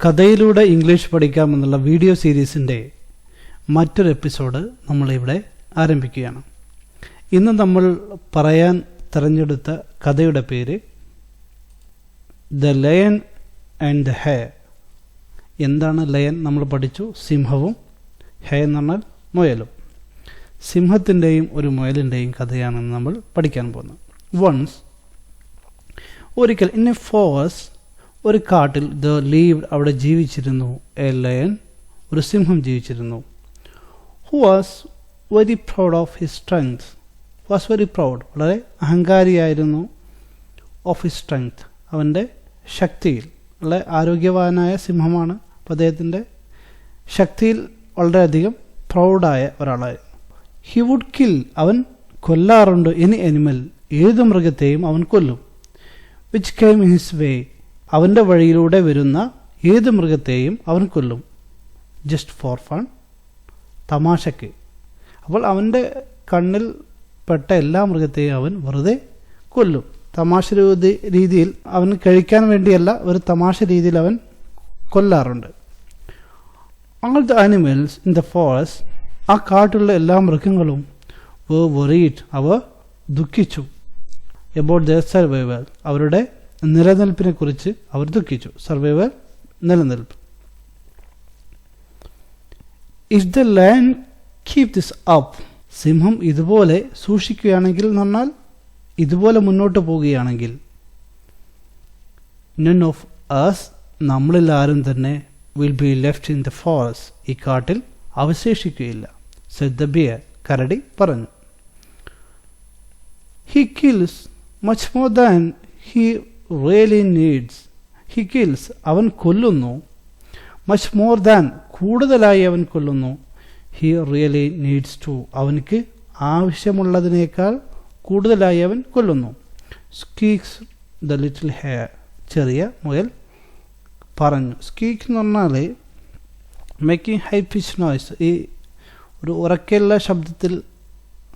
കഥയിലൂടെ English പഠിക്കാമെന്നുള്ള video സീരീസിൻ്റെ മറ്റൊരു episode നമ്മളിവിടെ ആരംഭിക്കുകയാണ്. ഇന്ന് നമ്മൾ പറയാൻ തിരഞ്ഞെടുത്ത കഥയുടെ പേര് the lion and the hair. എന്താണ് ലയൺ? നമ്മൾ പഠിച്ചു സിംഹവും, ഹെയർ എന്ന് പറഞ്ഞാൽ മുയലും. സിംഹത്തിൻ്റെയും ഒരു മുയലിൻ്റെയും കഥയാണെന്ന് നമ്മൾ പഠിക്കാൻ പോകുന്നത്. വൺസ്, ഒരിക്കൽ, ഇൻ എ ഫോറസ്റ്റ്, ഒരു കാട്ടിൽ, അവിടെ ജീവിച്ചിരുന്നു എ ലയൺ, ഒരു സിംഹം ജീവിച്ചിരുന്നു. Who was very proud of his strength. Was very proud, വളരെ അഹങ്കാരിയായിരുന്നു. ഓഫ് ഹിസ് സ്ട്രെങ്ത്, അവൻ്റെ ശക്തിയിൽ. വളരെ ആരോഗ്യവാനായ സിംഹമാണ്. അപ്പോൾ അദ്ദേഹത്തിൻ്റെ ശക്തിയിൽ വളരെയധികം പ്രൗഡായ ഒരാളായിരുന്നു. ഹി വുഡ് കിൽ, അവൻ കൊല്ലാറുണ്ട്. എനി അനിമൽ, ഏത് മൃഗത്തെയും അവൻ കൊല്ലും. വിച്ച് കെയിം ഇൻ ഹിസ് വേ, അവൻ്റെ വഴിയിലൂടെ വരുന്ന ഏത് മൃഗത്തെയും അവൻ കൊല്ലും. ജസ്റ്റ് ഫോർ ഫൺ, തമാശയ്ക്ക്. അപ്പോൾ അവൻ്റെ കണ്ണിൽ പെട്ട എല്ലാ മൃഗത്തെയും അവൻ വെറുതെ കൊല്ലും. തമാശ രീതിയിൽ, അവൻ കഴിക്കാൻ വേണ്ടിയല്ല, ഒരു തമാശ രീതിയിൽ അവൻ കൊല്ലാറുണ്ട്. all the animals in the forest, ആ കാട്ടിലുള്ള എല്ലാ മൃഗങ്ങളും were worried, our ദുഃഖിച്ചു. about their survival, അവരുടെ നിലനിൽപ്പിനെ കുറിച്ച് അവർ ദുഃഖിച്ചു. സർവൈവൽ, നിലനിൽപ്പ്. If the lion keep this up, സിംഹം ഇതുപോലെ സൂക്ഷിക്കുകയാണെങ്കിൽ, എന്ന് പറഞ്ഞാൽ ഇതുപോലെ മുന്നോട്ട് പോവുകയാണെങ്കിൽ, none of us, നമ്മളിൽ ആരും തന്നെ, will be left in the forest, ഈ കാട്ടിൽ അവശേഷിക്കുകയില്ല. said the bear, കരടി പറഞ്ഞു. he kills much more than he really needs. he kills, അവൻ കൊല്ലുന്നു. much more than, കൂടുതലായി അവൻ കൊല്ലുന്നു. he really needs to, അവനക്ക് ആവശ്യമുള്ളതിനേക്കാൾ കൂടുതലായി അവൻ കൊല്ലുന്നു. squeaks the little hare, ചെറിയ മുയൽ പറഞ്ഞു. സ്കീക്ക് എന്ന് പറഞ്ഞാൽ മേക്കിംഗ് ഹൈ പിച്ച് നോയ്സ്, ഈ ഒരു ഉറക്കെയുള്ള ശബ്ദത്തിൽ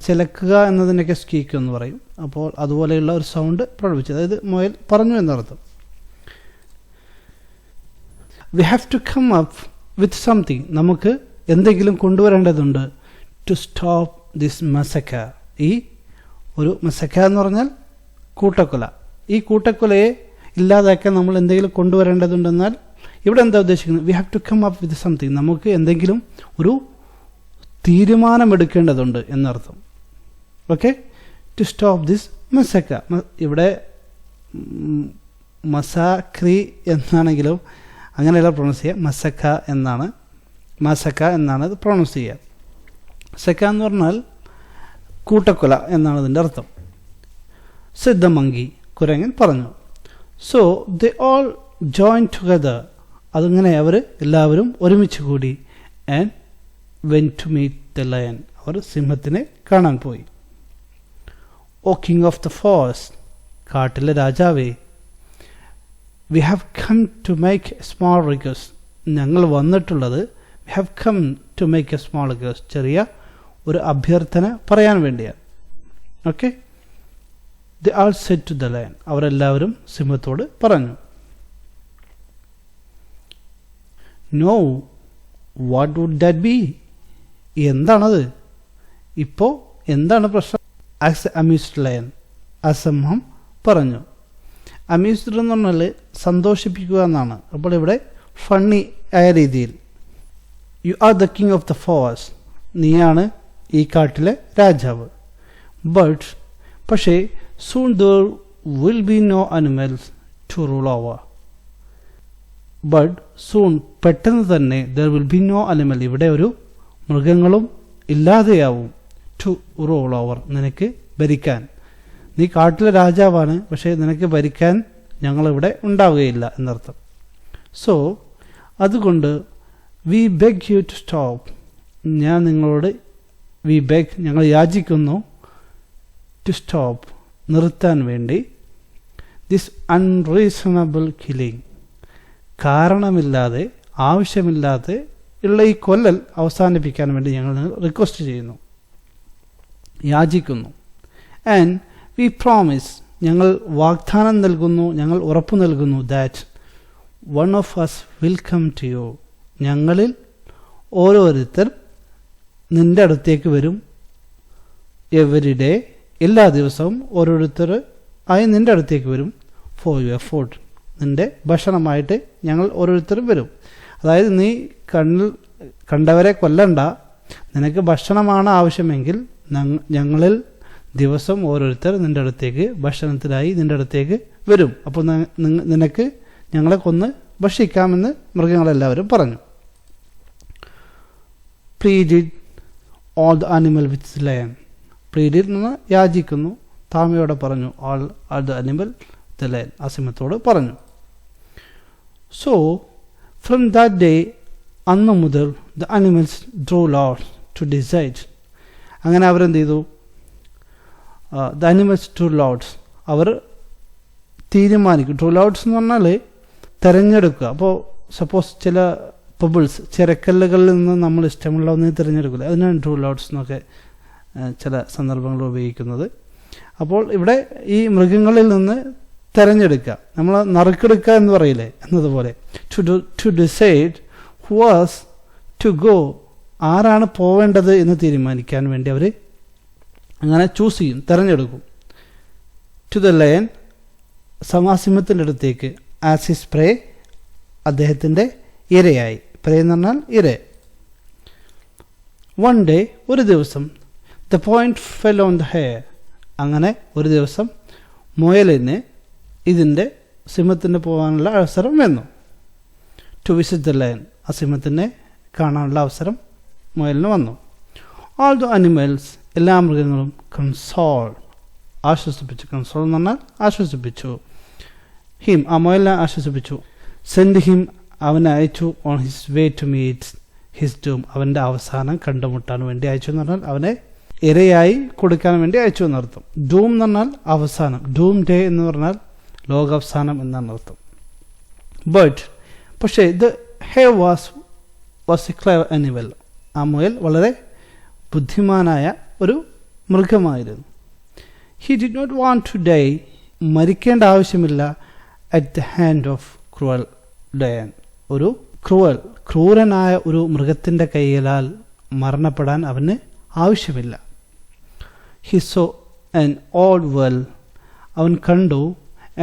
ചിലക്കുക എന്നതിനൊക്കെ സ്കീക്ക് എന്ന് പറയും. അപ്പോൾ അതുപോലെയുള്ള ഒരു സൗണ്ട് പ്രകടിപ്പിച്ചു, അതായത് മുയൽ പറഞ്ഞു എന്നർത്ഥം. We have to come up with something, നമുക്ക് എന്തെങ്കിലും കൊണ്ടുവരേണ്ടതുണ്ട്. ടു സ്റ്റോപ്പ് ദിസ് മസക്ക, ഈ ഒരു മസക്ക എന്ന് പറഞ്ഞാൽ കൂട്ടക്കൊല. ഈ കൂട്ടക്കൊലയെ ഇല്ലാതാക്കാൻ നമ്മൾ എന്തെങ്കിലും കൊണ്ടുവരേണ്ടതുണ്ടെന്നാൽ ഇവിടെ എന്താ ഉദ്ദേശിക്കുന്നത്? We have to come up with something, നമുക്ക് എന്തെങ്കിലും ഒരു തീരുമാനമെടുക്കേണ്ടതുണ്ട് എന്നർത്ഥം. Okay, to stop this massacre. ഇവിടെ മസാക്രി എന്നാണെങ്കിലും അങ്ങനെയല്ല പ്രൊണൗൺസ് ചെയ്യുക, മസക്ക എന്നാണ്, മസക്ക എന്നാണ് ഇത് പ്രൊണൗൺസ് ചെയ്യുക. സക്ക എന്ന് പറഞ്ഞാൽ കൂട്ടക്കൊല എന്നാണ് ഇതിൻ്റെ അർത്ഥം. സിദ്ധ മങ്കി, കുരങ്ങൻ പറഞ്ഞു. So they all join together, അതിങ്ങനെ അവർ എല്ലാവരും ഒരുമിച്ച് കൂടി. And when to meet the lion, അവർ സിംഹത്തിനെ കാണാൻ പോയി. Oh king of the forest, കാട്ടിലെ രാജാവേ. We have come to make a small request, ഞങ്ങൾ വന്നിട്ടുള്ളത്, we have come to make a small request, ചെറിയ ഒരു അഭ്യർത്ഥന പറയാൻ വേണ്ടിയാണ്. Okay, they all said to the lion, അവരെല്ലാവരും സിംഹത്തോട് പറഞ്ഞു. no, what would that be, എന്താണത്? ഇപ്പോൾ എന്താണ് പ്രശ്നം? as amused lion, ആ സിംഹം പറഞ്ഞു. അമ്യൂസ്ഡ് എന്ന് പറഞ്ഞാൽ സന്തോഷിപ്പിക്കുക എന്നാണ്. അപ്പോൾ ഇവിടെ ഫണ്ണി ആയ രീതിയിൽ, you are the king of the forest, നീയാണ് ഈ കാട്ടിലെ രാജാവ്. ബട്ട്, പക്ഷേ, soon there will be no animals to rule over. but soon, പെട്ടെന്ന് തന്നെ, there will be no animal, ഇവിടെ ഒരു മൃഗങ്ങളും ഇല്ലാതെയാവും. to rule over, നിനക്ക് ഭരിക്കാൻ. നീ കാട്ടിലെ രാജാവാണ്, പക്ഷേ നിനക്ക് ഭരിക്കാൻ ഞങ്ങളിവിടെ ഉണ്ടാവുകയില്ല എന്നർത്ഥം. സോ അതുകൊണ്ട്, we beg you to stop, ഞാൻ നിങ്ങളോട്, we beg, ഞങ്ങൾ യാചിക്കുന്നു, to stop, നിർത്താൻ വേണ്ടി, ദിസ് അൺറീസണബിൾ കില്ലിങ്, കാരണമില്ലാതെ, ആവശ്യമില്ലാതെ ഉള്ള ഈ കൊല്ലൽ അവസാനിപ്പിക്കാൻ വേണ്ടി ഞങ്ങൾ റിക്വസ്റ്റ് ചെയ്യുന്നു, യാചിക്കുന്നു. ആൻഡ് വി പ്രോമിസ്, ഞങ്ങൾ വാഗ്ദാനം നൽകുന്നു, ഞങ്ങൾ ഉറപ്പു നൽകുന്നു, that one of us will come to you. ഞങ്ങളിൽ ഓരോരുത്തർ നിന്റെ അടുത്തേക്ക് വരും. എവരി ഡേ, എല്ലാ ദിവസവും ഓരോരുത്തർ ആയി നിന്റെ അടുത്തേക്ക് വരും. ഫോർ യുവർ ഫുഡ്, നിന്റെ ഭക്ഷണമായിട്ട് ഞങ്ങൾ ഓരോരുത്തരും വരും. അതായത് നീ കണ്ടവരെ കൊല്ലണ്ട, നിനക്ക് ഭക്ഷണമാണ് ആവശ്യമെങ്കിൽ ഞങ്ങളിൽ ദിവസം ഓരോരുത്തർ നിന്റെ അടുത്തേക്ക് ഭക്ഷണത്തിനായി നിന്റെ അടുത്തേക്ക് വരും. അപ്പോൾ നിനക്ക് ഞങ്ങളെ കൊന്ന് ഭക്ഷിക്കാമെന്ന് മൃഗങ്ങളെല്ലാവരും പറഞ്ഞു. Pleaded all the animal with lion. Pleaded എന്ന് യാചിക്കുന്നു, താമയോടെ പറഞ്ഞു. All the animal with lion, ആ സിംഹത്തോട് പറഞ്ഞു. സോ ഫ്രം ദാറ്റ് ഡേ, അന്ന് മുതൽ the animals draw lot to decide. അങ്ങനെ അവരെന്ത് ചെയ്തു? ദ ആനിമൽസ് ഡ്രോ ലോഡ്സ്, അവർ തീരുമാനിക്കും. ഡ്രോ ലോഡ്സ് എന്ന് പറഞ്ഞാൽ തിരഞ്ഞെടുക്കുക. അപ്പോൾ സപ്പോസ് ചില പെബിൾസ്, ചിരക്കല്ലുകളിൽ നിന്ന് നമ്മൾ ഇഷ്ടമുള്ള ഒന്നിനെ തിരഞ്ഞെടുക്കില്ല, അതിനാണ് ഡ്രോ ലോഡ്സ് എന്നൊക്കെ ചില സന്ദർഭങ്ങൾ ഉപയോഗിക്കുന്നത്. അപ്പോൾ ഇവിടെ ഈ മൃഗങ്ങളിൽ നിന്ന് തിരഞ്ഞെടുക്കുക, നമ്മൾ നറുക്കെടുക്കുക എന്ന് പറയില്ലേ, എന്നതുപോലെ to decide who was to go, ആരാണ് പോവേണ്ടത് എന്ന് തീരുമാനിക്കാൻ വേണ്ടി അവർ അങ്ങനെ ചൂസ് ചെയ്യും, തിരഞ്ഞെടുക്കും. ടു ദ ലയൺ, സിംഹത്തിൻ്റെ അടുത്തേക്ക്. ആസ് ഹിസ് പ്രേ, അദ്ദേഹത്തിൻ്റെ ഇരയായി. പ്രേ എന്ന് പറഞ്ഞാൽ ഇര. വൺ ഡേ, ഒരു ദിവസം. The point fell on the hare, അങ്ങനെ ഒരു ദിവസം മുയലിന് ഇതിൻ്റെ സിംഹത്തിന് പോകാനുള്ള അവസരം വന്നു. ടു വിസിറ്റ് ദ ലയൺ, ആ സിംഹത്തിനെ കാണാനുള്ള അവസരം മുയലിന് വന്നു. ഓൾ ദ അനിമൽസ്, എല്ലാ മൃഗങ്ങളും കൺസോൾ, ആശ്വസിപ്പിച്ചു. കൺസോൾ എന്ന് പറഞ്ഞാൽ ആശ്വസിപ്പിച്ചു. ഹിം, ആ മുയലിനെ ആശ്വസിപ്പിച്ചു. സെൻഡ് ഹിം, അവനെ അയച്ചു. On his way to meet his doom, അവൻ്റെ അവസാനം കണ്ടുമുട്ടാൻ വേണ്ടി അയച്ചു എന്ന് പറഞ്ഞാൽ അവനെ ഇരയായി കൊടുക്കാൻ വേണ്ടി അയച്ചു എന്നർത്ഥം. ഡൂം എന്ന് പറഞ്ഞാൽ അവസാനം. ഡൂം ഡേ എന്ന് പറഞ്ഞാൽ ലോകാവസാനം എന്നാണ് അർത്ഥം. ബട്ട് പക്ഷേ the hare was a clever animal, ആ മുയൽ വളരെ ബുദ്ധിമാനായ ഒരു മൃഗമായിരുന്നു. He did not want to die, മരിക്കേണ്ട ആവശ്യമില്ല. At the hand of cruel lion, ഒരു ക്രൂരനായ ഒരു മൃഗത്തിൻ്റെ കൈയാൽ മരണപ്പെടാൻ അവന് ആവശ്യമില്ല. He saw an old well, അവൻ കണ്ടു.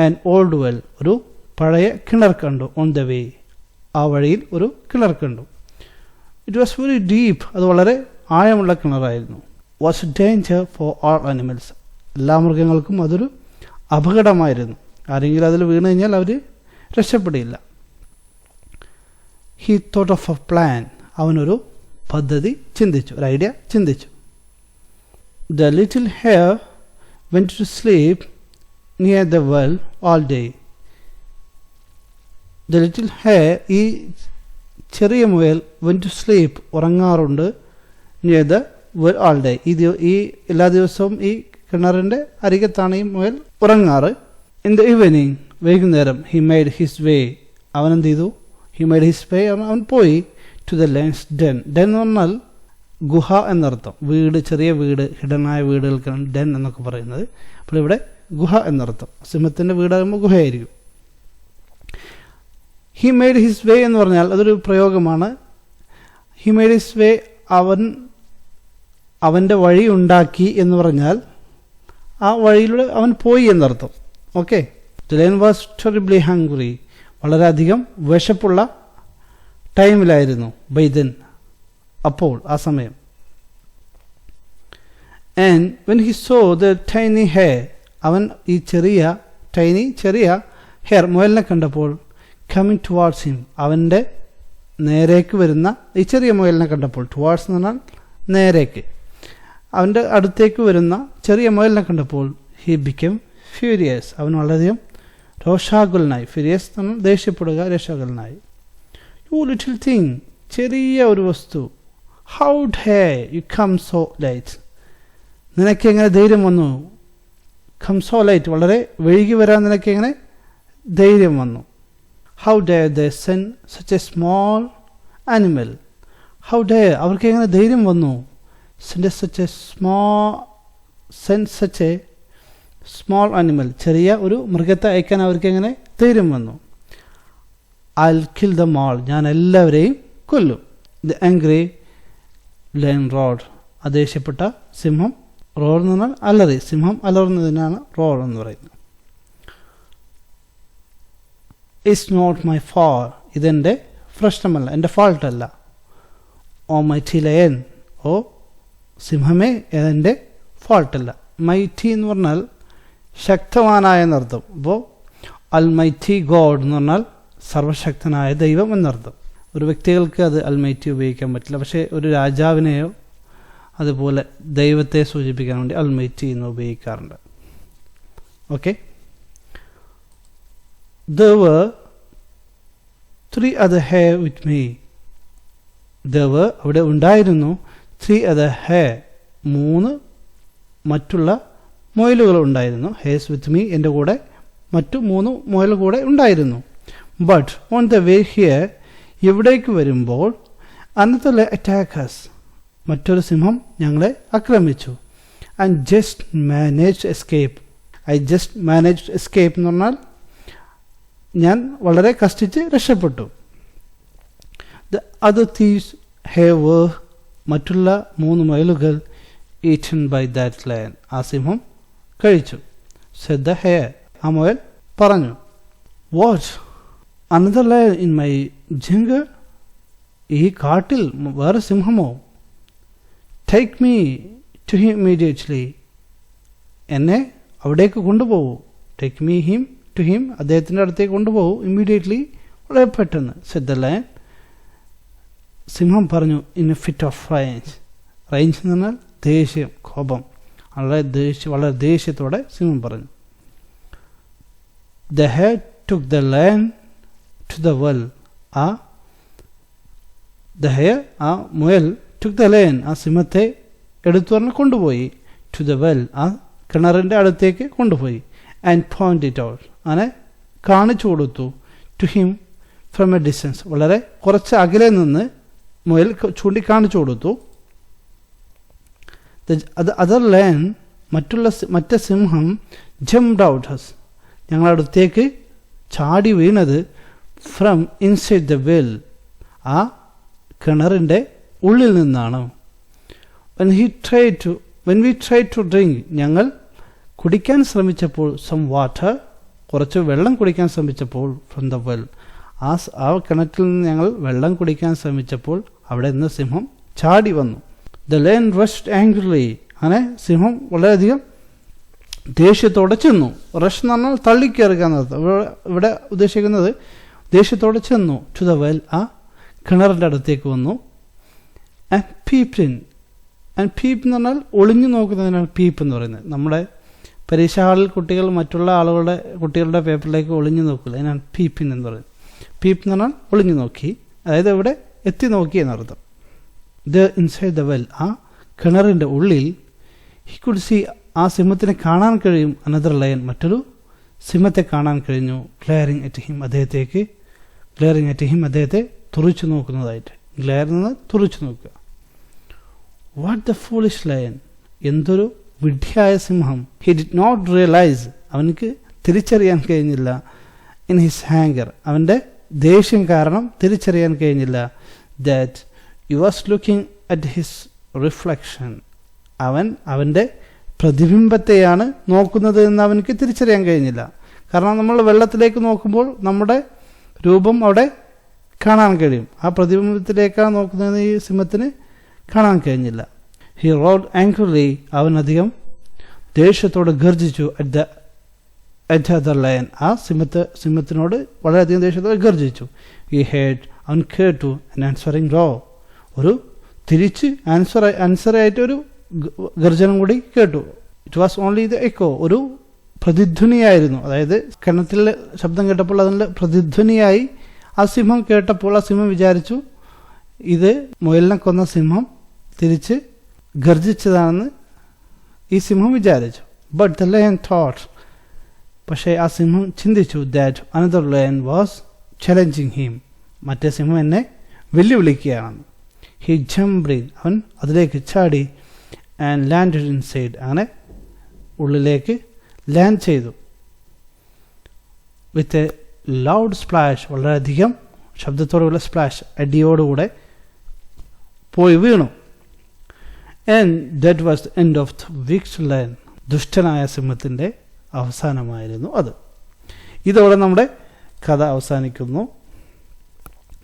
ആൻ ഓൾഡ് വെൽ, ഒരു പഴയ കിണർ കണ്ടു. ഓൺ ദ വേ, ആ വഴിയിൽ ഒരു കിണർ കണ്ടു. ഇറ്റ് വാസ് വെരി ഡീപ്പ്, അത് വളരെ ആഴമുള്ള കിണറായിരുന്നു. Was danger for all animals, എല്ലാ മൃഗങ്ങൾക്കും അതൊരു അപകടമായിരുന്നു. ആരെങ്കിലും അതിൽ വീണ് കഴിഞ്ഞാൽ അവർ രക്ഷപ്പെടില്ല. He thought of a plan, അവനൊരു പദ്ധതി ചിന്തിച്ചു, ഒരു ഐഡിയ ചിന്തിച്ചു. The little hare went to sleep near the well all day. The little hare, ഈ ചെറിയ മുയൽ, വെന്റ് ടു സ്ലീപ്പ്, ഉറങ്ങാറുണ്ട്. Near the well all day, ഈ എല്ലാ ദിവസവും ഈ കിണറിൻ്റെ അരികത്താണ് ഈ മുയൽ ഉറങ്ങാറ്. ഇൻ ദ ഈവനിങ്, വൈകുന്നേരം. ഹി മെയ്ഡ് ഹിസ് വേ, അവൻ എന്ത് ചെയ്തു? ഹി മെയ്ഡ് ഹിസ് വേ, അവൻ പോയി. To the lion's den. Den എന്ന് പറഞ്ഞാൽ ഗുഹ എന്നർത്ഥം. വീട്, ചെറിയ വീട്, ഹിഡനായ വീടുകൾക്കാണ് ഡെൻ എന്നൊക്കെ പറയുന്നത്. അപ്പോൾ ഇവിടെ ഗുഹ എന്നർത്ഥം. സിംഹത്തിൻ്റെ വീടാകുമ്പോൾ ഗുഹയായിരിക്കും. ഹി മെയ്ഡ് ഹിസ് വേ എന്ന് പറഞ്ഞാൽ അതൊരു പ്രയോഗമാണ്. ഹി മെയ്ഡ് ഹിസ് വേ, അവൻ്റെ വഴി ഉണ്ടാക്കി എന്ന് പറഞ്ഞാൽ ആ വഴിയിലൂടെ അവൻ പോയി എന്നർത്ഥം. Okay. The lion was terribly hungry, വളരെയധികം വിശപ്പുള്ള ടൈമിലായിരുന്നു. ബൈ ദെൻ, അപ്പോൾ, ആ സമയം. And when he so the tiny hair, അവൻ ഈ ചെറിയ ഹെയർ മുയലിനെ കണ്ടപ്പോൾ, കമ്മിങ് ടുവാർഡ്സ് ഹിം, അവൻ്റെ നേരേക്ക് വരുന്ന ഈ ചെറിയ മുയലിനെ കണ്ടപ്പോൾ, ടുവാർഡ്സ് എന്ന് പറഞ്ഞാൽ നേരേക്ക്, അവൻ്റെ അടുത്തേക്ക് വരുന്ന ചെറിയ മുയലിനെ കണ്ടപ്പോൾ, ഹി ബിക്കം ഫ്യൂരിയസ്, അവൻ വളരെയധികം രോഷാകുലനായി. ഫ്യൂരിയസ് എന്ന് പറഞ്ഞാൽ ദേഷ്യപ്പെടുക, രോഷാകുലനായി. യു ലിറ്റിൽ തിങ്, ചെറിയ ഒരു വസ്തു. How dare you come so late, നിനക്ക് എങ്ങനെ ധൈര്യം വന്നു? കം സോ ലൈറ്റ്, വളരെ വൈകി വരാൻ നിനക്ക് എങ്ങനെ ധൈര്യം വന്നു? How day they send such A small animal, how day, അവർക്ക് എങ്ങനെ ധൈര്യം വന്നു? Send such A small animal, ചെറിയ ഒരു മൃഗത്തെ അയക്കാൻ അവർക്ക് എങ്ങനെ ധൈര്യം വന്നു? I'll kill them all. ഞാൻ എല്ലാവരെയും കൊല്ലും. The angry lion roared. ദേഷ്യപ്പെട്ട സിംഹം, റോർ എന്ന് പറഞ്ഞാൽ അലറി, സിംഹം അലറുന്നതിനാണ് റോർ എന്ന് പറയുന്നത്. It's not my fault. ഇതെൻ്റെ പ്രശ്നമല്ല, എൻ്റെ ഫാൾട്ടല്ല. ഓ മൈറ്റി ലയൻ, ഓ സിംഹമേ, ഇതെൻ്റെ ഫാൾട്ടല്ല. മൈറ്റി എന്ന് പറഞ്ഞാൽ ശക്തവാനായ എന്നർത്ഥം. അപ്പോൾ അൽമൈറ്റി ഗോഡ് എന്ന് പറഞ്ഞാൽ സർവശക്തനായ ദൈവം എന്നർത്ഥം. ഒരു വ്യക്തികൾക്ക് അത് അൽമൈറ്റി ഉപയോഗിക്കാൻ പറ്റില്ല, പക്ഷേ ഒരു രാജാവിനെയോ അതുപോലെ ദൈവത്തെ സൂചിപ്പിക്കാൻ വേണ്ടി അൽമൈറ്റി എന്ന് ഉപയോഗിക്കാറുണ്ട്. Okay. There were 3 other hare with me. There were, അവിടെ ഉണ്ടായിരുന്നു, 3 other hare, 3 മറ്റുള്ള മുയലുകൾ ഉണ്ടായിരുന്നു. ഹേസ് വിത്ത് മീ, എൻ്റെ കൂടെ മറ്റു 3 മുയൽ കൂടെ ഉണ്ടായിരുന്നു. But on the way here, ഇവിടേക്ക് വരുമ്പോൾ, അനദർ അറ്റാക്കസ്, മറ്റൊരു സിംഹം ഞങ്ങളെ ആക്രമിച്ചു. And just manage escape. I just manage escape എന്ന് പറഞ്ഞാൽ ഞാൻ വളരെ കഷ്ടിച്ച് രക്ഷപ്പെട്ടു. ദ അതർ thieves have, മറ്റുള്ള 3 മുയലുകൾ eaten by that lion. ആ സിംഹം കഴിച്ചു. said the hare, ആ മുയൽ പറഞ്ഞു. what, another lion in my jungle? ഈ കാട്ടിൽ വേറെ സിംഹമോ? take me to him immediately. എന്നെ അവിടേക്ക് കൊണ്ടുപോകൂ. take me him to him, അദ്ദേഹത്തിൻ്റെ അടുത്തേക്ക് കൊണ്ടുപോകൂ. immediately, വളരെ പെട്ടെന്ന്. said the lion, സിംഹം പറഞ്ഞു. in a fit of rage. Range എന്ന് പറഞ്ഞാൽ ദേഷ്യം, കോപം. വളരെ ദേഷ്യത്തോടെ സിംഹം പറഞ്ഞു. the hare took the lion to the well. the hare, ആ മുയൽ, took the lion, ആ സിംഹത്തെ എടുത്തു പറഞ്ഞ് കൊണ്ടുപോയി. to the well, ആ കിണറിൻ്റെ അടുത്തേക്ക് കൊണ്ടുപോയി. and pointed out, അങ്ങനെ കാണിച്ചു കൊടുത്തു. to him from a distance, വളരെ കുറച്ച് അകലെ നിന്ന് മുയൽ ചൂണ്ടിക്കാണിച്ചു കൊടുത്തു. the other lion, മറ്റേ സിംഹം jumped out us, ഞങ്ങളടുത്തേക്ക് ചാടി വീണത് ഫ്രം ഇൻസൈഡ് ദ വെൽ, ആ കിണറിൻ്റെ ഉള്ളിൽ നിന്നാണ്. when we tried to drink, ഞങ്ങൾ കുടിക്കാൻ ശ്രമിച്ചപ്പോൾ, some water, കുറച്ച് വെള്ളം കുടിക്കാൻ ശ്രമിച്ചപ്പോൾ, from the well, ആ കിണറ്റിൽ നിന്ന് ഞങ്ങൾ വെള്ളം കുടിക്കാൻ ശ്രമിച്ചപ്പോൾ അവിടെ നിന്ന് സിംഹം ചാടി വന്നു. the lion rushed angrily, അങ്ങനെ സിംഹം വളരെയധികം ദേഷ്യത്തോടെ ചെന്നു. റഷ് എന്ന് പറഞ്ഞാൽ തള്ളിക്കയറുക എന്നർത്ഥം. ഇവിടെ ഉദ്ദേശിക്കുന്നത് ദേഷ്യത്തോടെ ചെന്നു. to the well, ആ കിണറിൻ്റെ അടുത്തേക്ക് വന്നു. and peeped in, and peep എന്ന് പറഞ്ഞാൽ ഒളിഞ്ഞു നോക്കുന്നതിനാണ് പീപ്പ് എന്ന് പറയുന്നത്. നമ്മുടെ പരീക്ഷ ഹാളിൽ കുട്ടികൾ മറ്റുള്ള കുട്ടികളുടെ പേപ്പറിലേക്ക് ഒളിഞ്ഞു നോക്കില്ല, അതിനാണ് പീപ്പിൻ എന്ന് പറയുന്നത്. പീപ്പ് എന്ന് പറഞ്ഞാൽ ഒളിഞ്ഞു നോക്കി, അതായത് ഇവിടെ എത്തി നോക്കി എന്നർത്ഥം. ദ ഇൻസൈഡ് ദ വെൽ, ആ കിണറിൻ്റെ ഉള്ളിൽ, ഹി കുഡ് സി, ആ സിംഹത്തിനെ കാണാൻ കഴിയും. അനദർ ലയൻ, മറ്റൊരു സിംഹത്തെ കാണാൻ കഴിഞ്ഞു. ഗ്ലെയറിങ് അറ്റ് ഹിം, അദ്ദേഹത്തെ തുറിച്ചു നോക്കുന്നതായിട്ട്. ഗ്ലെയർ എന്ന് തുറിച്ചു നോക്കുക. വാട്ട് ദ ഫൂളിഷ് ലയൻ, എന്തൊരു വിഡ്ഢിയായ സിംഹം. ഹി ഡിഡ് നോട്ട് റിയലൈസ്, അവനക്ക് തിരിച്ചറിയാൻ കഴിഞ്ഞില്ല. ഇൻ ഹിസ് ഹാങ്കർ, അവൻ്റെ ദേഷ്യം കാരണം തിരിച്ചറിയാൻ കഴിഞ്ഞില്ല. That you was looking at his reflection, അവൻ്റെ പ്രതിബിംബത്തെയാണ് നോക്കുന്നത് എന്ന് അവനക്ക് തിരിച്ചറിയാൻ കഴിഞ്ഞില്ല. കാരണം നമ്മൾ വെള്ളത്തിലേക്ക് നോക്കുമ്പോൾ നമ്മുടെ രൂപം അവിടെ കാണാൻ കഴിയും. ആ പ്രതിബിംബത്തിലേക്കാണ് നോക്കുന്നതെന്ന് ഈ സിംഹത്തിന് കാണാൻ കഴിഞ്ഞില്ല. ഹി റോഡ് ആംഗ്രിലി, അവൻ അധികം ദേഷ്യത്തോടെ ഗർജിച്ചു. അറ്റ് അതർ ലയൻ, ആ സിംഹത്തിനോട് വളരെയധികം ദേഷ്യത്തോടെ ഗർജിച്ചു. ഹി ഹേഡ്, അവൻ കേട്ടു. ആൻസറിങ് റോ, ഒരു തിരിച്ച് ആൻസറായിട്ട് ഒരു ഗർജനം കൂടി കേട്ടു. It was only the echo, ഒരു പ്രതിധ്വനിയായിരുന്നു. അതായത് കിണറ്റിൽ ശബ്ദം കേട്ടപ്പോൾ അതിൻ്റെ പ്രതിധ്വനിയായി ആ സിംഹം കേട്ടപ്പോൾ ആ സിംഹം വിചാരിച്ചു ഇത് മുയലിനെ കൊന്ന സിംഹം തിരിച്ച് ഗർജിച്ചതാണെന്ന് ഈ സിംഹം വിചാരിച്ചു. ബട്ട് ദ ലയൺ തോട്ട്, പക്ഷേ ആ സിംഹം ചിന്തിച്ചു, that another lion was challenging him, മറ്റേ സിംഹം എന്നെ വെല്ലുവിളിക്കുകയാണെന്ന്. ഹി ജംപ്ഡ് ഇൻ, അവൻ അതിലേക്ക് ചാടി. ആൻഡ് ലാൻഡഡ് ഇൻസൈഡ്, അങ്ങനെ ഉള്ളിലേക്ക് ലാൻഡ് ചെയ്തു. വിത്ത് എ ലൗഡ് സ്പ്ലാഷ്, വളരെയധികം ശബ്ദത്തോടുള്ള സ്പ്ലാഷ്, അടിയോടുകൂടെ പോയി വീണു. And that was the end of the wicked lion. ദുഷ്ടനായ സിംഹത്തിൻ്റെ അവസാനമായിരുന്നു അത്. ഇതോടെ നമ്മുടെ കഥ അവസാനിക്കുന്നു.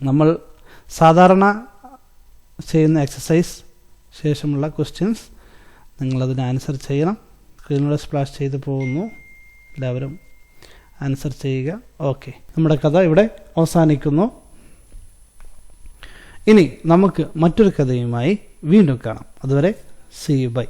നമ്മൾ സാധാരണ ചെയ്യുന്ന എക്സസൈസ് ശേഷമുള്ള ക്വസ്റ്റ്യൻസ് നിങ്ങളതിന് ആൻസർ ചെയ്യണം. സ്ക്രീനിലൂടെ സ്പ്ലാഷ് ചെയ്ത് പോകുന്നു. എല്ലാവരും ആൻസർ ചെയ്യുക. ഓക്കെ, നമ്മുടെ കഥ ഇവിടെ അവസാനിക്കുന്നു. ഇനി നമുക്ക് മറ്റൊരു കഥയുമായി വീണ്ടും കാണാം. അതുവരെ സീ യു ബൈ.